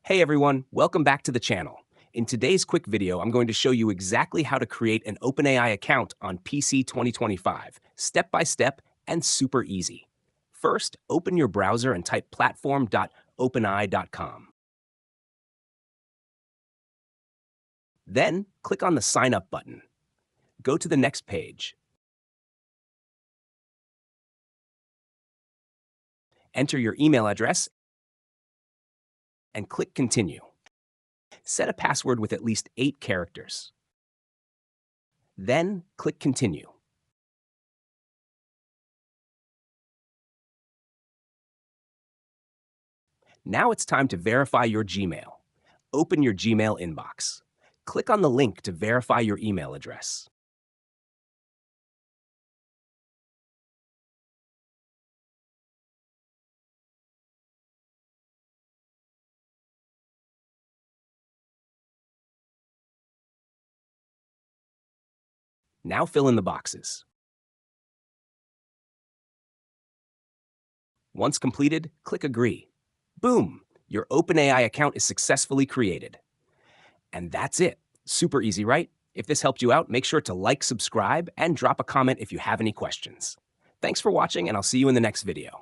Hey everyone, welcome back to the channel. In today's quick video, I'm going to show you exactly how to create an OpenAI account on PC 2025, step by step and super easy. First, open your browser and type platform.openai.com. Then, click on the Sign Up button. Go to the next page. Enter your email address and click Continue. Set a password with at least 8 characters. Then, click Continue. Now it's time to verify your Gmail. Open your Gmail inbox. Click on the link to verify your email address. Now fill in the boxes. Once completed, click Agree. Boom! Your OpenAI account is successfully created. And that's it. Super easy, right? If this helped you out, make sure to like, subscribe, and drop a comment if you have any questions. Thanks for watching, and I'll see you in the next video.